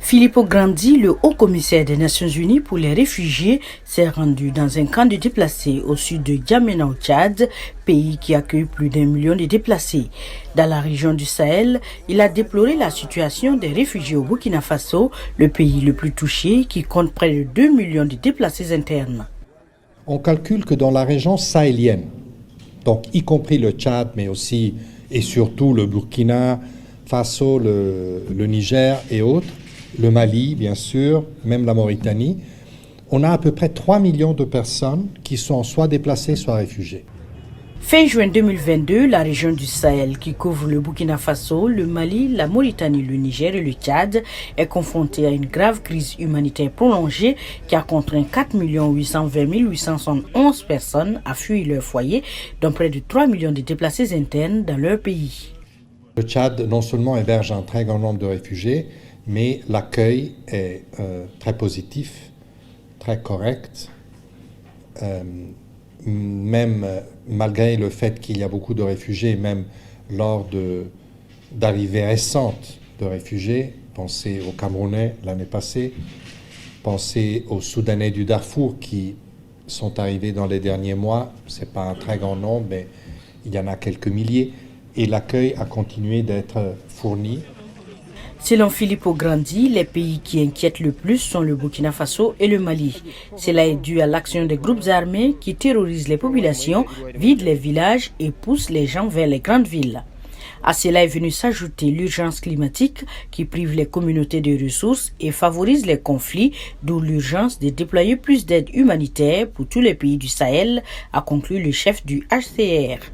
Filippo Grandi, le haut-commissaire des Nations Unies pour les réfugiés, s'est rendu dans un camp de déplacés au sud de N'Djamena au Tchad, pays qui accueille plus d'1 million de déplacés. Dans la région du Sahel, il a déploré la situation des réfugiés au Burkina Faso, le pays le plus touché qui compte près de 2 millions de déplacés internes. On calcule que dans la région sahélienne, donc y compris le Tchad, mais aussi et surtout le Burkina Faso, le Niger et autres, le Mali, bien sûr, même la Mauritanie, on a à peu près 3 millions de personnes qui sont soit déplacées, soit réfugiées. Fin juin 2022, la région du Sahel qui couvre le Burkina Faso, le Mali, la Mauritanie, le Niger et le Tchad est confrontée à une grave crise humanitaire prolongée qui a contraint 4 820 871 personnes à fuir leur foyer, dont près de 3 millions de déplacés internes dans leur pays. Le Tchad non seulement héberge un très grand nombre de réfugiés, mais l'accueil est très positif, très correct. Même malgré le fait qu'il y a beaucoup de réfugiés, même lors d'arrivées récentes de réfugiés, pensez aux Camerounais l'année passée, pensez aux Soudanais du Darfour qui sont arrivés dans les derniers mois, ce n'est pas un très grand nombre, mais il y en a quelques milliers, et l'accueil a continué d'être fourni. Selon Filippo Grandi, les pays qui inquiètent le plus sont le Burkina Faso et le Mali. Cela est dû à l'action des groupes armés qui terrorisent les populations, vident les villages et poussent les gens vers les grandes villes. À cela est venue s'ajouter l'urgence climatique qui prive les communautés de ressources et favorise les conflits, d'où l'urgence de déployer plus d'aide humanitaire pour tous les pays du Sahel, a conclu le chef du HCR.